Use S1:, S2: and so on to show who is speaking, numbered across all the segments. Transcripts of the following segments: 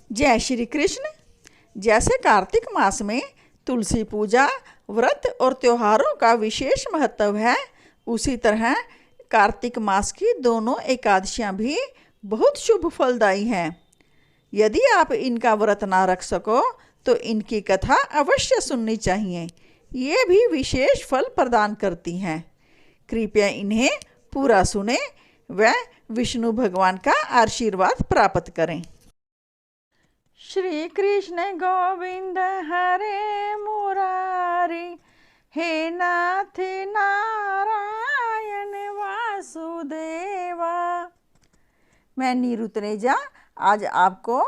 S1: जय श्री कृष्ण। जैसे कार्तिक मास में तुलसी पूजा, व्रत और त्योहारों का विशेष महत्व है, उसी तरह कार्तिक मास की दोनों एकादशियां भी बहुत शुभ फलदायी हैं। यदि आप इनका व्रत ना रख सको तो इनकी कथा अवश्य सुननी चाहिए। ये भी विशेष फल प्रदान करती हैं। कृपया इन्हें पूरा सुने व विष्णु भगवान का आशीर्वाद प्राप्त करें। श्री कृष्ण गोविंद हरे मुरारी, हे नाथ नारायण वासुदेवा। मैं नीरू तनेजा आज आपको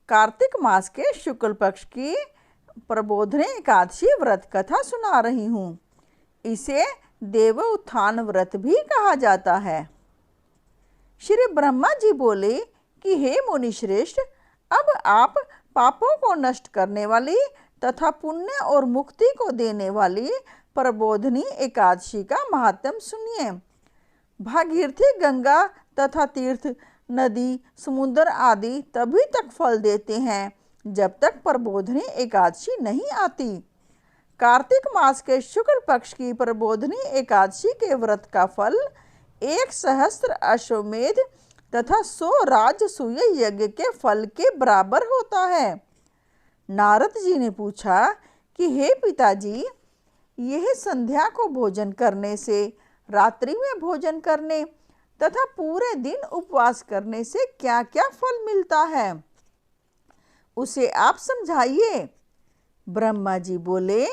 S1: कार्तिक मास के शुक्ल पक्ष की प्रबोधनी एकादशी व्रत कथा सुना रही हूँ। इसे देव उत्थान व्रत भी कहा जाता है। श्री ब्रह्मा जी बोले कि हे मुनि श्रेष्ठ, अब आप पापों को नष्ट करने वाली तथा पुण्य और मुक्ति को देने वाली प्रबोधनी एकादशी का महात्म्य सुनिए। भागीरथी गंगा तथा तीर्थ, नदी, समुद्र आदि तभी तक फल देते हैं जब तक प्रबोधनी एकादशी नहीं आती। कार्तिक मास के शुक्ल पक्ष की प्रबोधनी एकादशी के व्रत का फल 1,000 अश्वमेध तथा 100 राजसूय यज्ञ के फल के बराबर होता है। नारद जी ने पूछा कि हे पिताजी, यह संध्या को भोजन करने से, रात्रि में भोजन करने तथा पूरे दिन उपवास करने से क्या क्या फल मिलता है, उसे आप समझाइए। ब्रह्मा जी बोले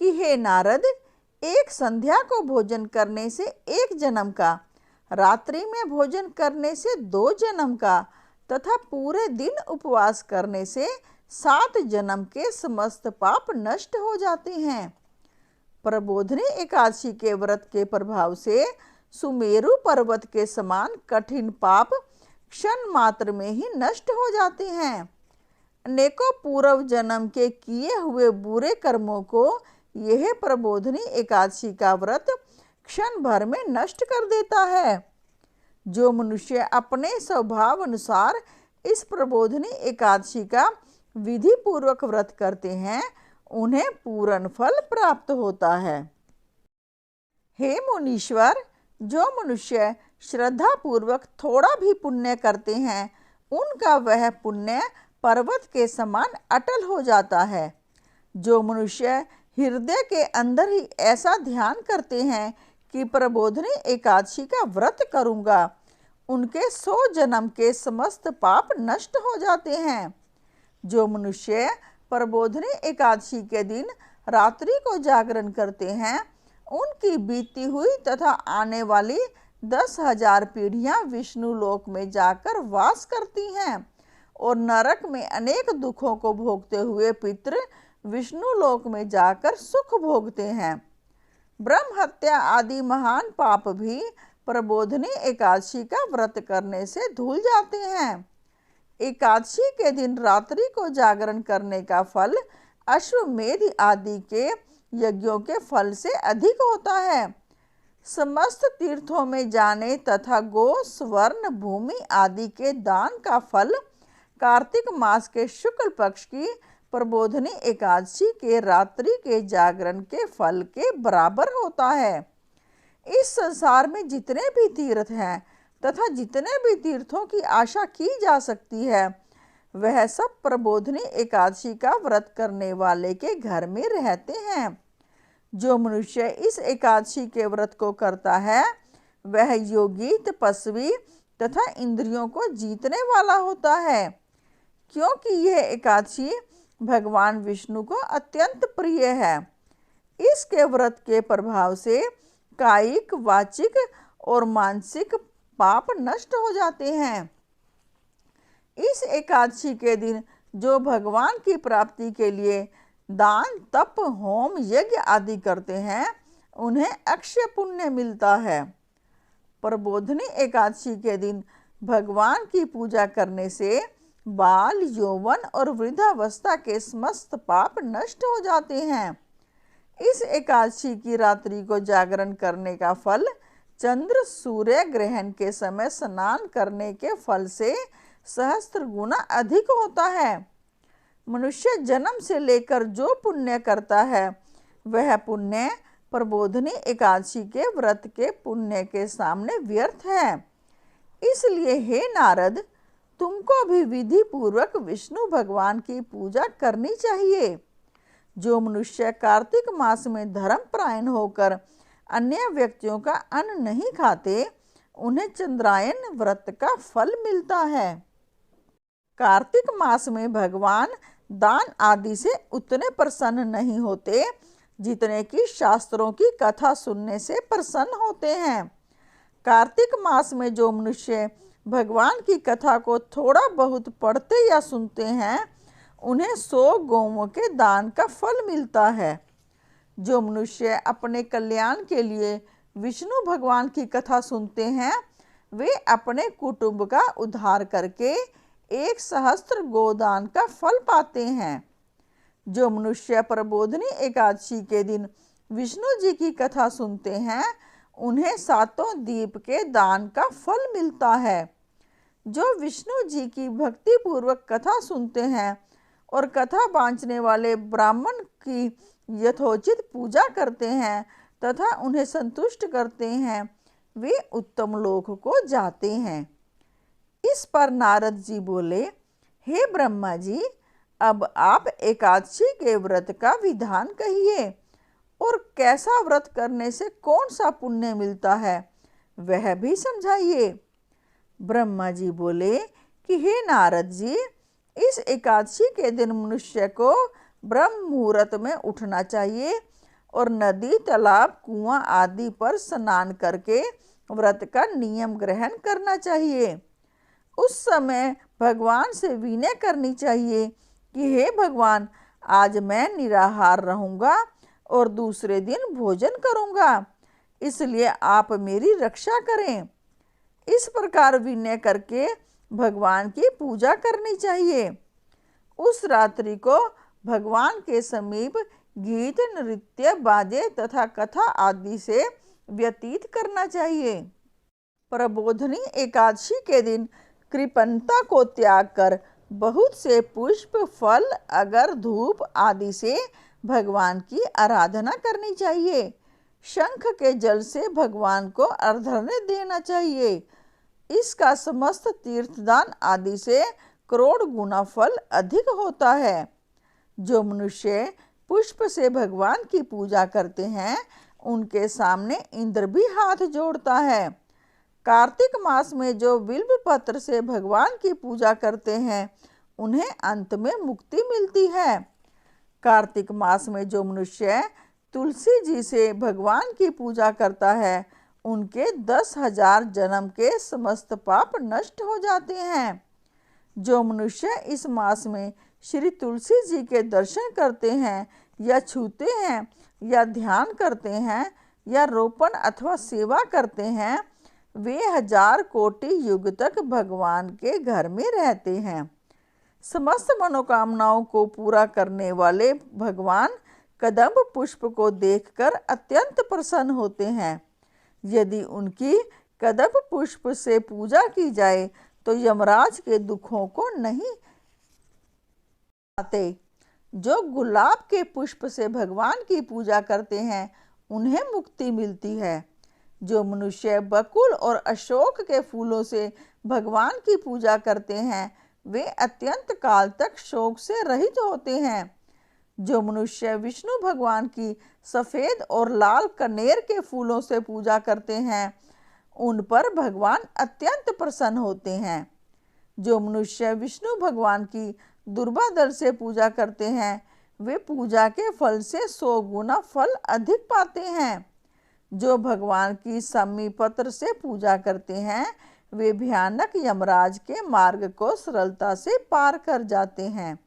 S1: कि हे नारद, एक संध्या को भोजन करने से 1 जन्म का, रात्रि में भोजन करने से 2 जन्म का तथा पूरे दिन उपवास करने से 7 जन्म के समस्त पाप नष्ट हो जाते हैं। प्रबोधनी एकादशी के व्रत के प्रभाव से सुमेरु पर्वत के समान कठिन पाप क्षण मात्र में ही नष्ट हो जाते हैं। अनेकों पूर्व जन्म के किए हुए बुरे कर्मों को यह प्रबोधनी एकादशी का व्रत क्षण भर में नष्ट कर देता है। जो मनुष्य अपने स्वभाव अनुसार इस प्रबोधनी एकादशी का विधि पूर्वक व्रत करते हैं, उन्हें पूर्ण फल प्राप्त होता है। हे मुनीश्वर, जो मनुष्य श्रद्धा पूर्वक थोड़ा भी पुण्य करते हैं, उनका वह पुण्य पर्वत के समान अटल हो जाता है। जो मनुष्य हृदय के अंदर ही ऐसा ध्यान करते हैं कि प्रबोधनी एकादशी का व्रत करूंगा, उनके 100 जन्म के समस्त पाप नष्ट हो जाते हैं। जो मनुष्य प्रबोधनी एकादशी के दिन रात्रि को जागरण करते हैं, उनकी बीती हुई तथा आने वाली 10,000 पीढ़ियां विष्णु लोक में जाकर वास करती हैं और नरक में अनेक दुखों को भोगते हुए पितृ विष्णु लोक में जाकर सुख भोगते हैं। ब्रह्म हत्या आदि महान पाप भी प्रबोधनी एकादशी का व्रत करने से धुल जाते हैं। एकादशी के दिन रात्रि को जागरण करने का फल अश्वमेध आदि के यज्ञों के फल से अधिक होता है। समस्त तीर्थों में जाने तथा गो, स्वर्ण, भूमि आदि के दान का फल कार्तिक मास के शुक्ल पक्ष की प्रबोधनी एकादशी के रात्रि के जागरण के फल के बराबर होता है। इस संसार में जितने भी तीर्थ हैं तथा जितने भी तीर्थों की आशा की जा सकती है, वह सब प्रबोधनी एकादशी का व्रत करने वाले के घर में रहते हैं। जो मनुष्य इस एकादशी के व्रत को करता है, वह योगी, तपस्वी तथा इंद्रियों को जीतने वाला होता है, क्योंकि यह एकादशी भगवान विष्णु को अत्यंत प्रिय है। इसके व्रत के प्रभाव से कायिक, वाचिक और मानसिक पाप नष्ट हो जाते हैं। इस एकादशी के दिन जो भगवान की प्राप्ति के लिए दान, तप, होम, यज्ञ आदि करते हैं, उन्हें अक्षय पुण्य मिलता है। प्रबोधनी एकादशी के दिन भगवान की पूजा करने से बाल, यौवन और वृद्धावस्था के समस्त पाप नष्ट हो जाते हैं। इस एकादशी की रात्रि को जागरण करने का फल चंद्र सूर्य ग्रहण के समय स्नान करने के फल से सहस्त्र गुना अधिक होता है। मनुष्य जन्म से लेकर जो पुण्य करता है वह पुण्य प्रबोधिनी एकादशी के व्रत के पुण्य के सामने व्यर्थ है। इसलिए हे नारद, तुमको भी विधि पूर्वक विष्णु भगवान की पूजा करनी चाहिए। जो मनुष्य कार्तिक मास में धर्मपरायण होकर अन्य व्यक्तियों का अन्न नहीं खाते, उन्हें चंद्रायन व्रत का फल मिलता है। कार्तिक मास में भगवान दान आदि से उतने प्रसन्न नहीं होते जितने कि शास्त्रों की कथा सुनने से प्रसन्न होते हैं। कार्तिक मास में जो मनुष्य भगवान की कथा को थोड़ा बहुत पढ़ते या सुनते हैं, उन्हें 100 गौओं के दान का फल मिलता है। जो मनुष्य अपने कल्याण के लिए विष्णु भगवान की कथा सुनते हैं, वे अपने कुटुंब का उद्धार करके 1 सहस्त्र गोदान का फल पाते हैं। जो मनुष्य प्रबोधिनी एकादशी के दिन विष्णु जी की कथा सुनते हैं, उन्हें 7 दीप के दान का फल मिलता है। जो विष्णु जी की भक्ति पूर्वक कथा सुनते हैं और कथा बांचने वाले ब्राह्मण की यथोचित पूजा करते हैं तथा उन्हें संतुष्ट करते हैं, वे उत्तम लोक को जाते हैं। इस पर नारद जी बोले, हे ब्रह्मा जी, अब आप एकादशी के व्रत का विधान कहिए और कैसा व्रत करने से कौन सा पुण्य मिलता है वह भी समझाइए। ब्रह्मा जी बोले कि हे नारद जी, इस एकादशी के दिन मनुष्य को ब्रह्म मुहूर्त में उठना चाहिए और नदी, तालाब, कुआं आदि पर स्नान करके व्रत का नियम ग्रहण करना चाहिए। उस समय भगवान से विनय करनी चाहिए कि हे भगवान, आज मैं निराहार रहूँगा और दूसरे दिन भोजन करूँगा, इसलिए आप मेरी रक्षा करें। इस प्रकार विनय करके भगवान की पूजा करनी चाहिए। उस रात्रि को भगवान के समीप गीत, नृत्य, बाजे तथा कथा आदि से व्यतीत करना चाहिए। प्रबोधिनी एकादशी के दिन कृपणता को त्याग कर बहुत से पुष्प, फल, अगर, धूप आदि से भगवान की आराधना करनी चाहिए। शंख के जल से भगवान को अर्घ्य देना चाहिए। इसका समस्त तीर्थदान आदि से करोड़ गुना फल अधिक होता है। जो मनुष्य पुष्प से भगवान की पूजा करते हैं, उनके सामने इंद्र भी हाथ जोड़ता है। कार्तिक मास में जो बिल्व पत्र से भगवान की पूजा करते हैं, उन्हें अंत में मुक्ति मिलती है। कार्तिक मास में जो मनुष्य तुलसी जी से भगवान की पूजा करता है, उनके 10,000 जन्म के समस्त पाप नष्ट हो जाते हैं। जो मनुष्य इस मास में श्री तुलसी जी के दर्शन करते हैं या छूते हैं या ध्यान करते हैं या रोपण अथवा सेवा करते हैं, वे 1000 कोटि युग तक भगवान के घर में रहते हैं। समस्त मनोकामनाओं को पूरा करने वाले भगवान कदम्ब पुष्प को देखकर अत्यंत प्रसन्न होते हैं। यदि उनकी कदम्ब पुष्प से पूजा की जाए तो यमराज के दुखों को नहीं आते। जो गुलाब के पुष्प से भगवान की पूजा करते हैं, उन्हें मुक्ति मिलती है। जो मनुष्य बकुल और अशोक के फूलों से भगवान की पूजा करते हैं, वे अत्यंत काल तक शोक से रहित होते हैं। जो मनुष्य विष्णु भगवान की सफ़ेद और लाल कनेर के फूलों से पूजा करते हैं, उन पर भगवान अत्यंत प्रसन्न होते हैं। जो मनुष्य विष्णु भगवान की दुर्वा दल से पूजा करते हैं, वे पूजा के फल से 100 गुना फल अधिक पाते हैं। जो भगवान की सम्मी पत्र से पूजा करते हैं, वे भयानक यमराज के मार्ग को सरलता से पार कर जाते हैं।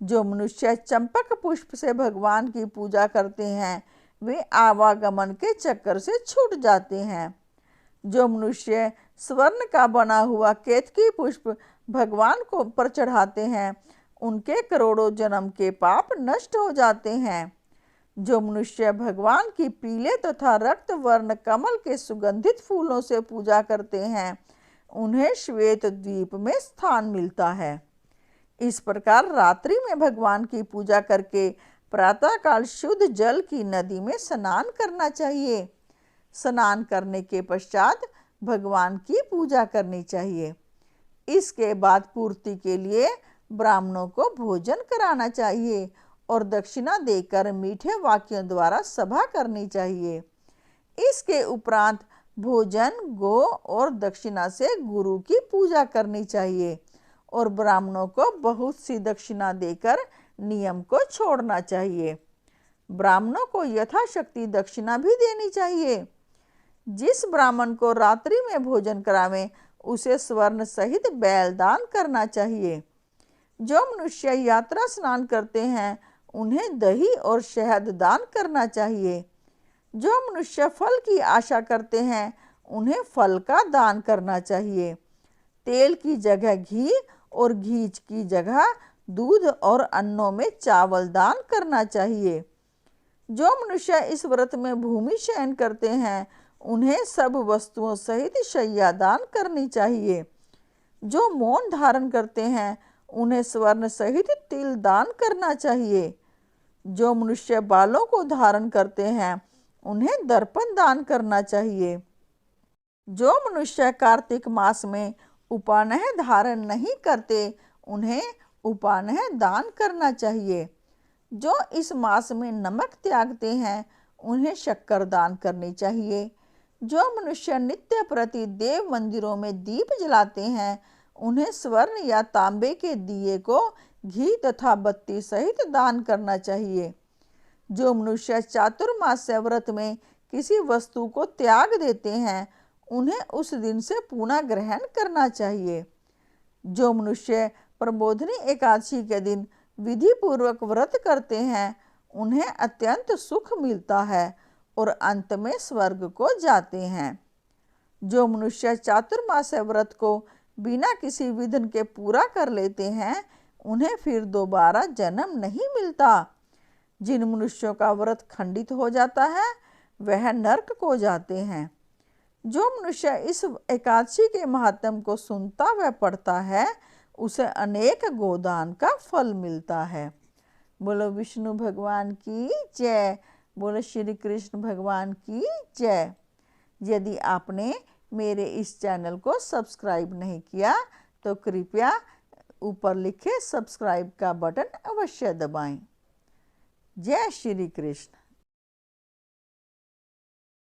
S1: जो मनुष्य चंपक पुष्प से भगवान की पूजा करते हैं, वे आवागमन के चक्कर से छूट जाते हैं। जो मनुष्य स्वर्ण का बना हुआ केतकी पुष्प भगवान को पर चढ़ाते हैं, उनके करोड़ों जन्म के पाप नष्ट हो जाते हैं। जो मनुष्य भगवान की पीले तथा रक्त वर्ण कमल के सुगंधित फूलों से पूजा करते हैं, उन्हें श्वेत द्वीप में स्थान मिलता है। इस प्रकार रात्रि में भगवान की पूजा करके प्रातःकाल शुद्ध जल की नदी में स्नान करना चाहिए। स्नान करने के पश्चात भगवान की पूजा करनी चाहिए। इसके बाद पूर्ति के लिए ब्राह्मणों को भोजन कराना चाहिए और दक्षिणा देकर मीठे वाक्यों द्वारा सभा करनी चाहिए। इसके उपरांत भोजन, गो और दक्षिणा से गुरु की पूजा करनी चाहिए और ब्राह्मणों को बहुत सी दक्षिणा देकर नियम को छोड़ना चाहिए। ब्राह्मणों को यथाशक्ति दक्षिणा भी देनी चाहिए। जिस ब्राह्मण को रात्रि में भोजन करावें उसे स्वर्ण सहित बैल दान करना चाहिए। जो मनुष्य यात्रा स्नान करते हैं उन्हें दही और शहद दान करना चाहिए। जो मनुष्य फल की आशा करते हैं उन्हें फल का दान करना चाहिए। तेल की जगह घी और घी की जगह दूध और अन्नों में चावल दान करना चाहिए। जो मनुष्य इस व्रत में भूमि शयन करते हैं उन्हें सब वस्तुओं सहित शय्या दान करनी चाहिए। जो मौन धारण करते हैं उन्हें स्वर्ण सहित तिल दान करना चाहिए। जो मनुष्य बालों को धारण करते हैं उन्हें दर्पण दान करना चाहिए। जो मनुष्य कार्तिक मास में उपान्ह धारण नहीं करते उन्हें उपान्ह दान करना चाहिए। जो इस मास में नमक त्यागते हैं उन्हें शक्कर दान करनी चाहिए। जो मनुष्य नित्य प्रति देव मंदिरों में दीप जलाते हैं उन्हें स्वर्ण या तांबे के दिए को घी तथा बत्ती सहित दान करना चाहिए। जो मनुष्य चातुर्मास्य व्रत में किसी वस्तु को त्याग देते हैं उन्हें उस दिन से पुनः ग्रहण करना चाहिए। जो मनुष्य प्रबोधिनी एकादशी के दिन विधि पूर्वक व्रत करते हैं उन्हें अत्यंत सुख मिलता है और अंत में स्वर्ग को जाते हैं। जो मनुष्य चातुर्मास्य व्रत को बिना किसी विघ्न के पूरा कर लेते हैं उन्हें फिर दोबारा जन्म नहीं मिलता। जिन मनुष्यों का व्रत खंडित हो जाता है वह नरक को जाते हैं। जो मनुष्य इस एकादशी के महात्म को सुनता व पढ़ता है उसे अनेक गोदान का फल मिलता है। बोलो विष्णु भगवान की जय। बोलो श्री कृष्ण भगवान की जय। यदि आपने मेरे इस चैनल को सब्सक्राइब नहीं किया तो कृपया ऊपर लिखे सब्सक्राइब का बटन अवश्य दबाएं। जय श्री कृष्ण।